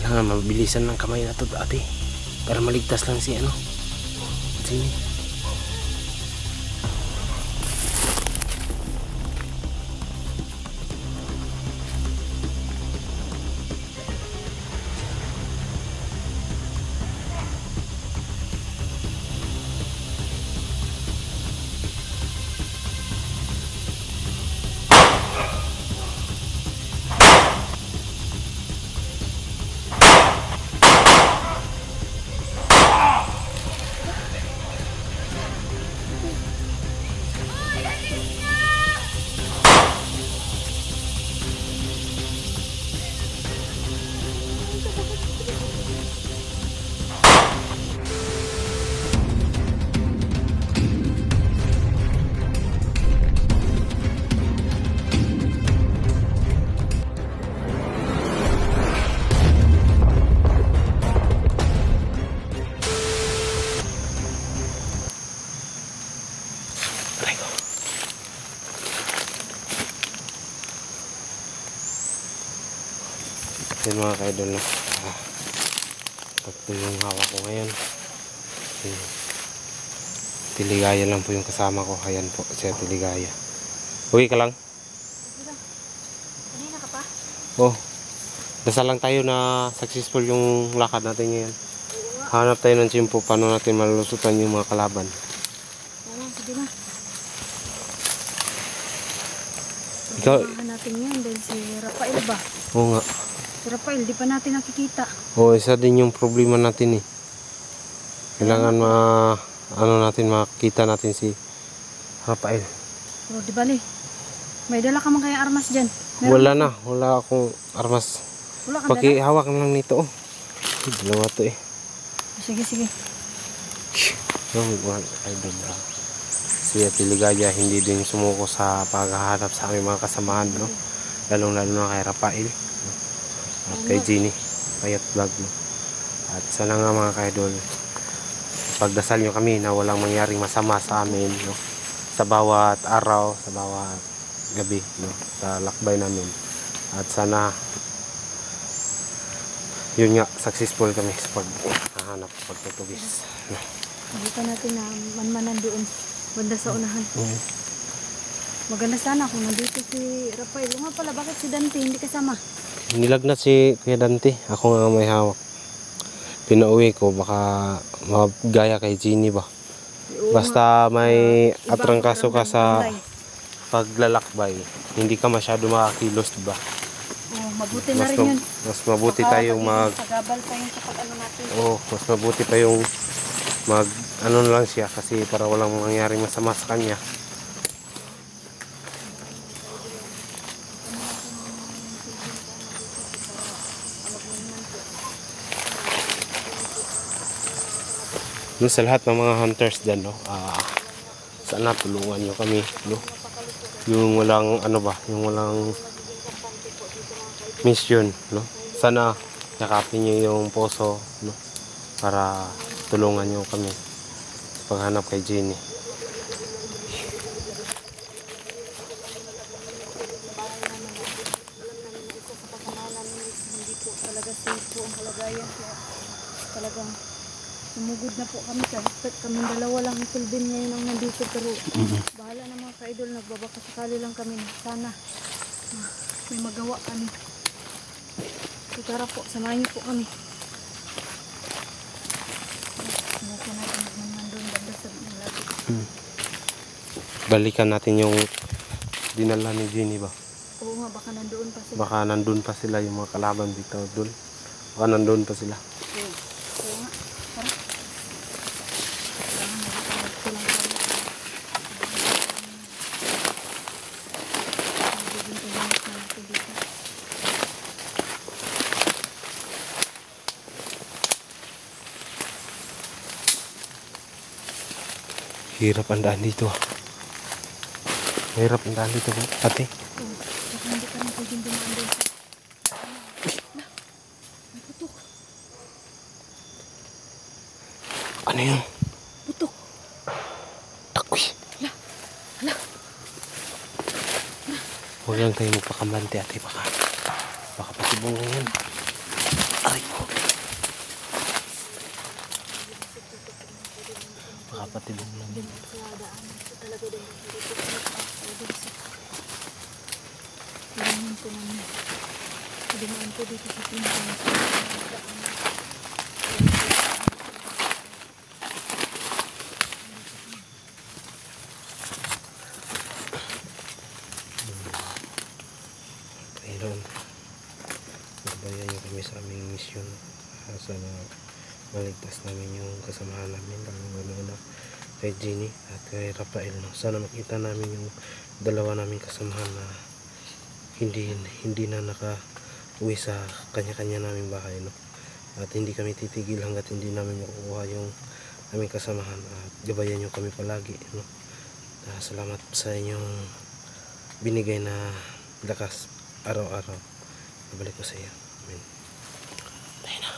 Kailangan mabilisan ng kamay na to ate. Para maligtas lang si ano. Sini. Yan mga kaidol na ito yung hawak ko ngayon. Tiligaya lang po yung kasama ko. Ayan po siya, Tiligaya. Uwi ka lang? Kanina ka pa? Oh, dasal lang tayo na successful yung lakad natin ngayon. Hanap tayo ng tsimpo paano natin malulusutan yung mga kalaban. Sige na. Ikaw, natin yan dahil si Rafael ba? oo nga. Si Rafael, di pa natin nakikita. Oo, isa din yung problema natin eh. Kailangan makita natin si Rafael. Pero di bali, may dala ka man kaya armas dyan? Wala akong armas. Wala kang dala? Pakihawak na lang nito. Oh. Dalawa to eh. Sige. Si Tiligaya hindi din sumuko sa paghahanap sa aming mga kasamahan, no? Lalong lalo na kay Rafael. At kay Jenny, Payat Vlog, no? At sana nga mga kaidol, pagdasal nyo kami na walang mangyaring masama sa amin, no? Sa bawat araw, sa bawat gabi, no? Sa lakbay namin. At sana yun nga, successful kami sa paghahanap, pagtutugis, no? Nakita natin na manmanan doon, banda sa unahan. Maganda sana kung nandito si Rafael. Nga pala, bakit si Dante hindi kasama? Nilagnat si Kuya Dante. Ako nga may hawak. Pinauwi ko. Baka magaya kay Jenny ba. Basta may atrangkaso ka sa paglalakbay. Hindi ka masyado makakilos, diba? Oh, mabuti na rin yun. Mas mabuti tayong Sagabal pa yung kapag ano natin. mas mabuti pa yung ano lang siya. Kasi para walang mangyaring masama sa kanya. No, sa lahat ng mga hunters dyan, no, sana tulungan nyo kami, no? Yung walang yung walang mission, no? Sana yakapin nyo yung poso, no? Para tulungan nyo kami sa paghanap kay Jenny. Hindi po talaga safe po ang kalagayan. Talagang sumugod na po kami kahit kami dalawa lang ni Kelvin ngayon ang nandito, pero bahala na mga ka-idol, nagbabaka sakali lang kami na sana may magawa kami. So tara po, samahan niyo po kami. Subukan natin nandun banda sa lagi. Balikan natin yung dinala ni Jenny ba? Oo nga, baka nandoon pa sila. Baka nandun pa sila yung mga kalaban dito dun. Baka nandun pa sila. Oo nga, tara. Hirap ang daan dito. Hirap ang daan dito, ate. Hindi ka na pwedeng dumaan doon. May putok. Ano yun? Putok. Takoy. Hala. Huwag lang tayo magpakambante, ate. Baka pasubong yun. Ay ko. dumaan po dito sa pinto. Ayun. Nabayan niyo kami sa aming misyon. Sana maligtas namin yung kasamahan namin. Lalo na kay Jenny at kay Rafael. No? Sana makita namin yung dalawa naming kasamahan na hindi na naka-uwi sa kanya-kanya naming bahay. No? At hindi kami titigil hanggat hindi namin makukuha yung aming kasamahan. At gabayan niyo kami palagi. No? Salamat sa inyong binigay na lakas araw-araw. Nabalik ko sa iyo. Amen. Tayo na.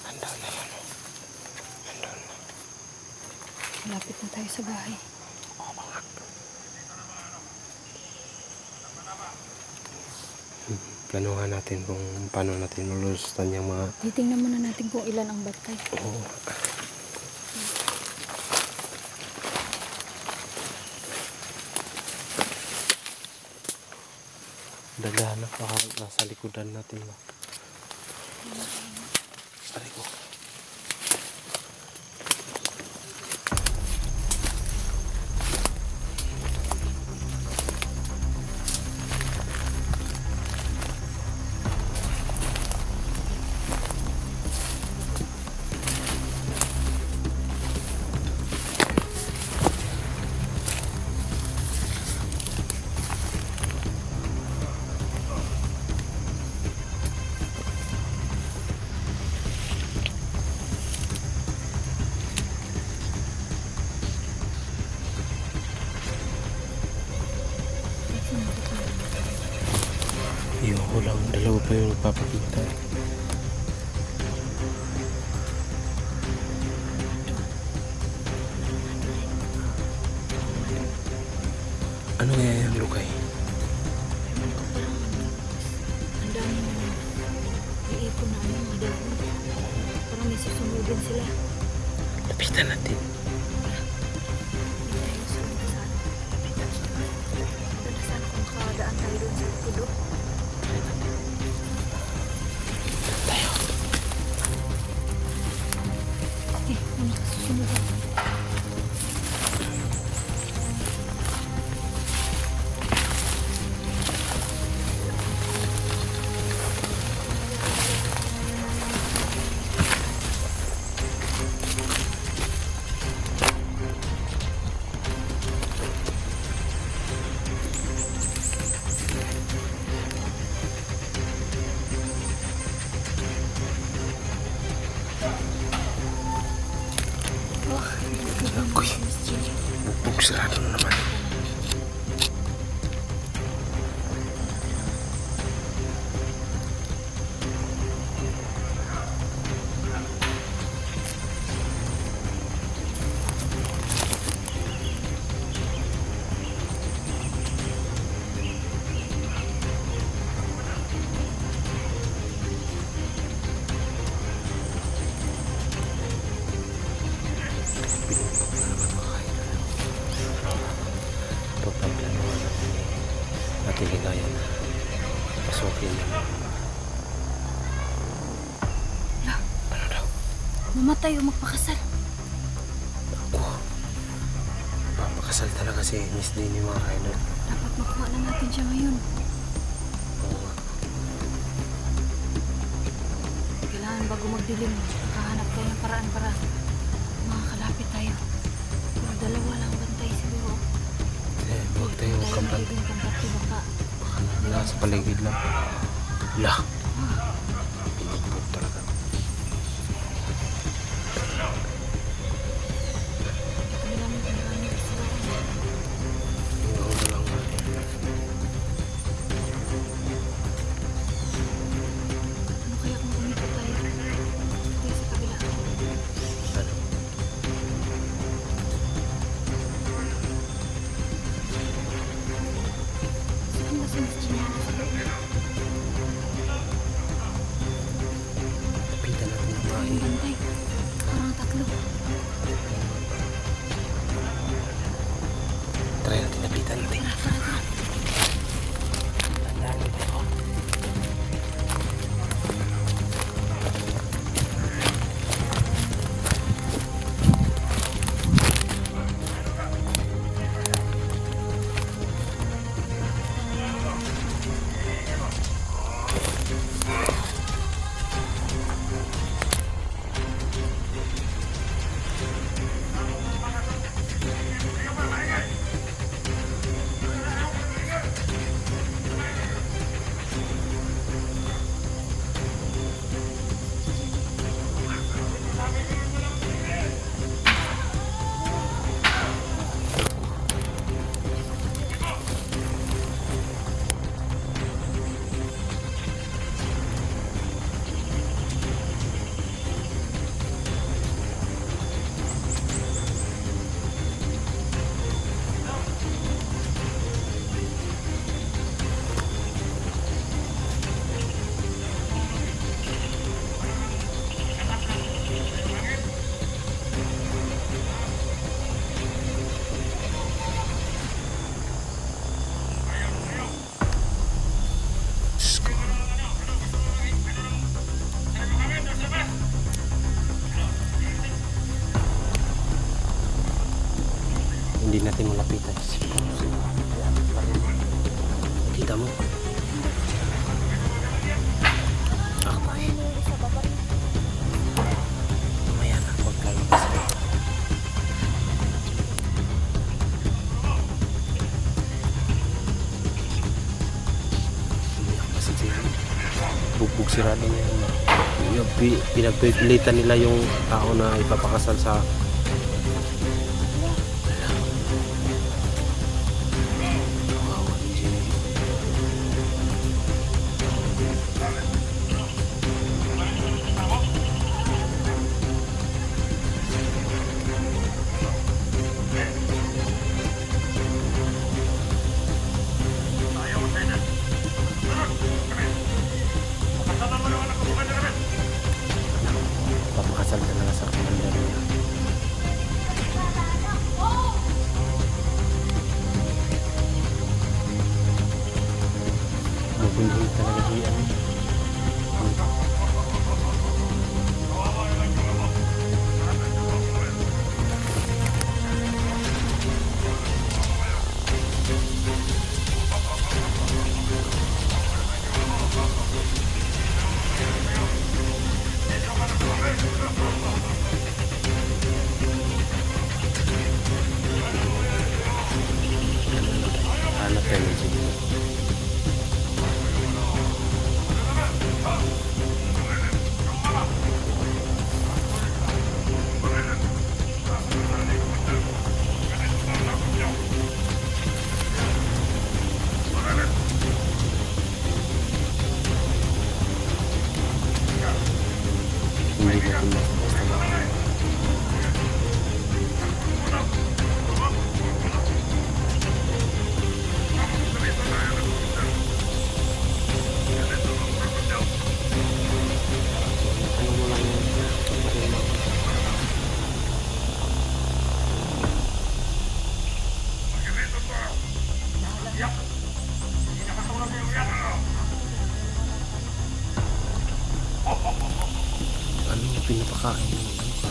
Andun na yan. Andun na. Malapit na tayo sa bahay. Planuhan natin kung paano natin lulusutan yung mga... Titingnan muna natin kung ilan ang batay. Oo. Dadahan na baka nasa likodan natin ba? Aray ko. Ayoko lang, dalawa pa yung nagpapakita. Ano kaya yung lukay? Ewan ko, parang ang dami na iipon na mga dahon. Parang may susunodin sila. Lapitan natin. Hindi tayo sumunod. Maganda sana kung makadaan tayo doon sa pulo. Tayo. Eh, ano ka susunod ako? Agoy. Bubog sarado na naman. Pagpaplanuhan natin ating higayan na pasukin yung ano daw? Mamatay o magpakasal. Ako. Papakasal talaga si Miss Dini mga kaidol. Dapat makuha na natin siya ngayon. Oo nga. Kailangan bago magdilim, makahanap tayo ng paraan para makakalapit tayo. Pero dalawa lang bantay siguro. Huwag tayo magkampan. Magiging kampati baka. Wala sa paligid lang. Lah. Pinigbog talaga. Kailangan marami sila. Hanggang na lang natin. Ano kaya kung umikot tayo? Tayo sa kabila. Ano? Asan si Gina? Lapitan natin ang Ay, bantay. Parang tatlo. Try natin lapitan natin. Hindi natin malapitan. Kita mo? Okay. Mamaya na, huwag lalabas. Hindi ako kasi siya. Bugbog sirado na yan. Pinagpilitan nila yung tao na ipapakasal sa papakasal talaga sa commander niya. Mabunuhin talaga diyan. Hanap tayo ng sila. Hindi natin basta makakita. Ano mo lang yun? Ano yung pinapakain mo? Ano ka?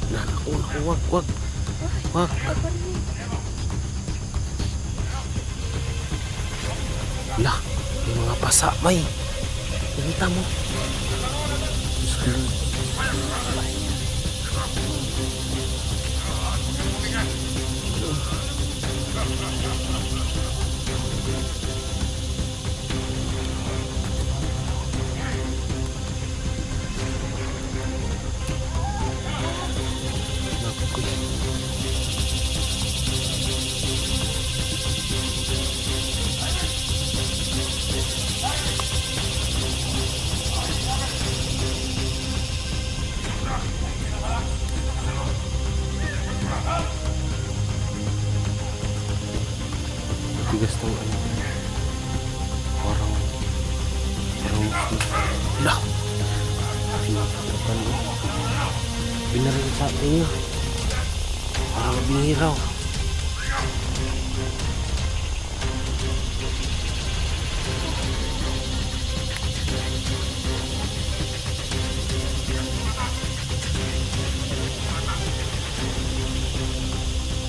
Naku, wag. Wag. Lah, may mga pasa, bay. Nakita mo? binaril sa inyo. Parang bihiraw.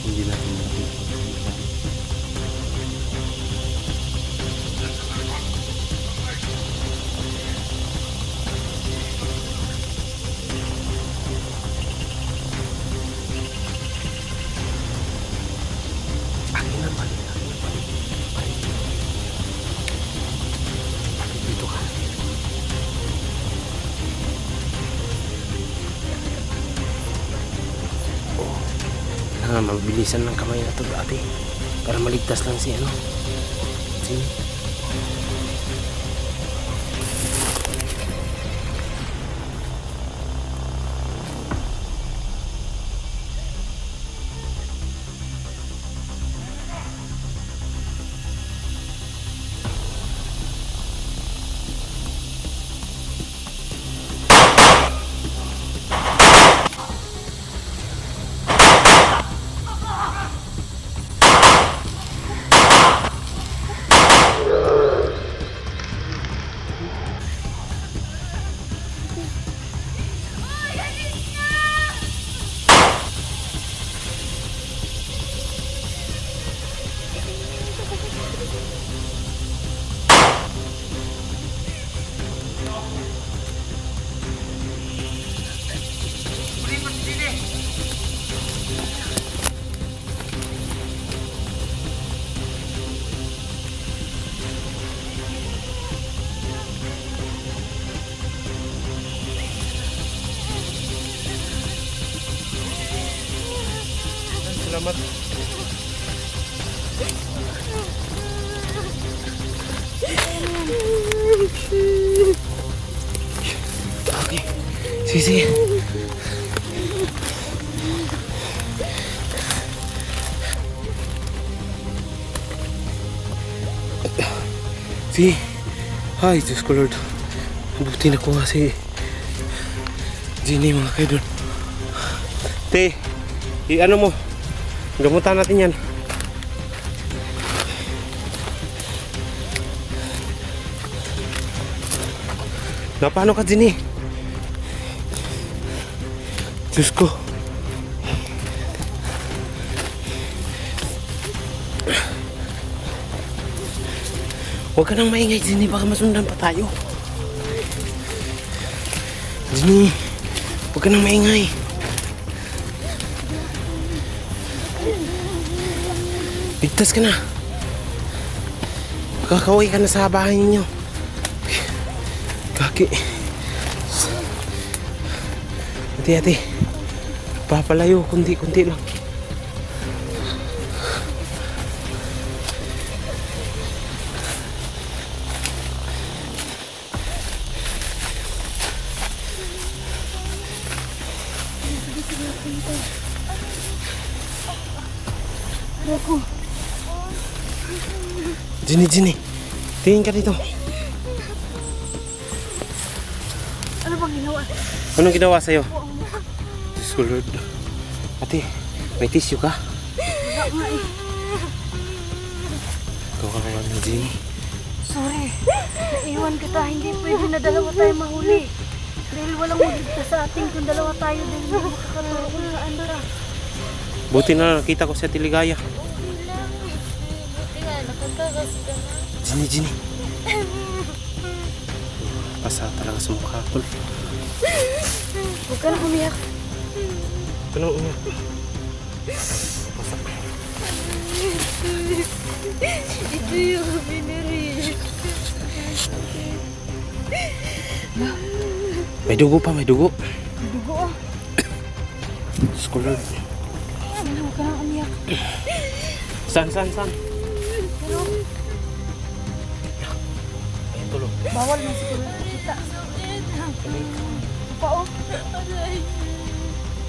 Hindi natin makikita. Akin na balik. Dito ka. Kailangan mabilisan ng kamay na ito ate para maligtas lang si ano si salamat. Okay. Sige. Si. Ay, Diyos ko Lord. Buti na ko kasi Jenny mga kaidol. Te, ano mo? Gamutan natin yan. Na paano ka Jenny? Diyos ko. Huwag ka nang maingay Jenny, baka masundan pa tayo. Jenny, huwag ka nang maingay. Ligtas ka na. Kakaway ka na sa bahay ninyo. Kaki. Ate. Papalayo, kunti-kunti lang. Jenny, tingin ka dito. Ano bang ginawa? Anong ginawa sa'yo? Diyos ko Lord. Ate, may tissue ka? Wala nga eh. Ikaw ka naman ni Jenny. Sorry. Naiwan kita. Hindi pwede na dalawa tayo mahuli. Dahil walang magligtas sa atin kung dalawa tayo dahil hindi makakatulong sa andara. Buti na nakita ko sa Tiligaya. Buti nga, nakatakas ka na. Jenny. Pasa talaga sa mukha ko. Huwag ka na umiyak. Huwag ka na umiyak. Masak. Ito yung biniri. May dugo pa, may dugo. Dugo ah. Diyos ko Lord. Huwag ka na umiyak. Saan? Pero, Ayun tulog. bawal na siguro kita. Pa oh.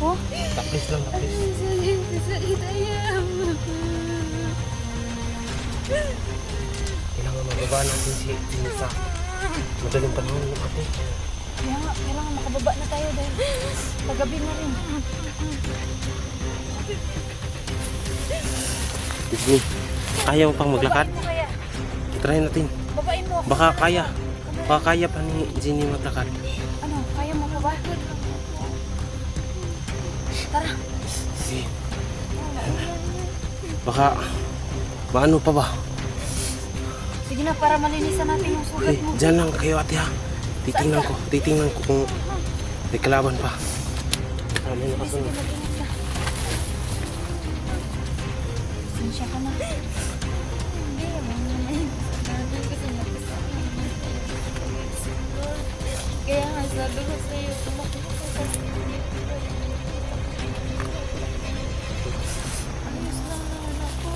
Oh? Taplis lang, taplis. Kailangan mababa natin si Jenny sa madaling panahon ng ate. Kaya nga, kailangan makababa na tayo dahil paggabi na rin. Disney, kaya mo pang maglakad? Babain mo kaya. Try natin. Babain mo ako. Baka kaya. Baka kaya pa ni Jenny maglakad. Ano, kaya mo pa ba? Tara. Sige. Baka, maano pa ba? Sige na, para malinisan natin yung sugat Okay, mo. dyan lang kayo ate ha. Titingnan ko kung may kalaban pa. Ano na Sige, kasunod? mag-ingat ka. Sinsya ka na. Hindi naman naman. Sabi kasi napasabi naman sa'yo. Kaya nga sabi ko sa'yo, tumakbo ko kasi ayos lang naman ako.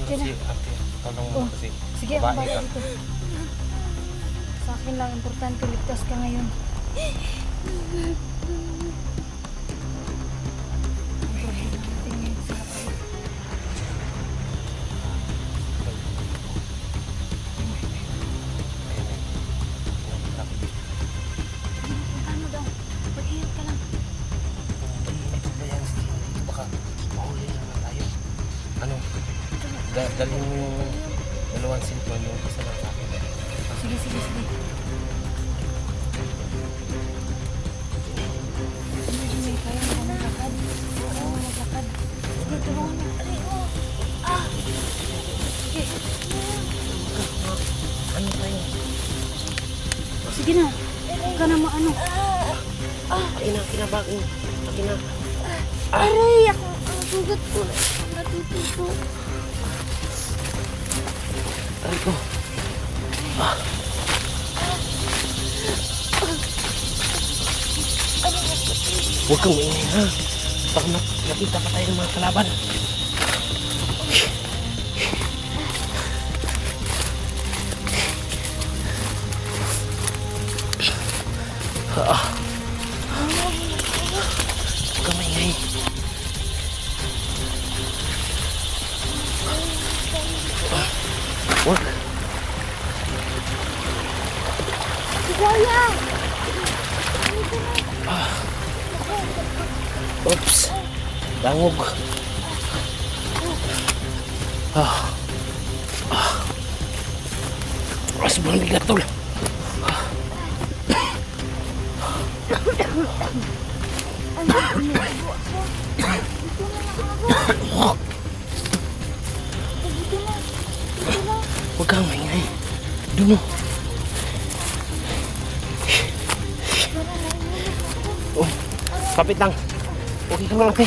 Ano si ate? Tanong mo kasi. Sige, ako bala dito. Sa akin lang, importante, ligtas ka ngayon. Ano daw? Mag-ingat ka lang. Ito ba yan? Baka mahuli naman tayo. Ano? Dalhin mo yung dalawang cellphone yung isa lang sa akin. Sige, sige, sige. Hindi kaya mo maglakad. Kaya mo maglakad. Sige, tulungan mo. Sige. Ano tayo? Sige na. Huwag ka na maano. Kinabagin. Aray, ako ang sugat ko. Natututo. Aray ko. Huwag kang maingay ha. Baka nakita pa tayo ng mga kalaban. Huwag kang maingay. Huwag. Kuya! Oops. Dangog. Sobrang bigat tol. Huwag kang maingay. Duno. Oh, kapit lang. Okay ka lang ate.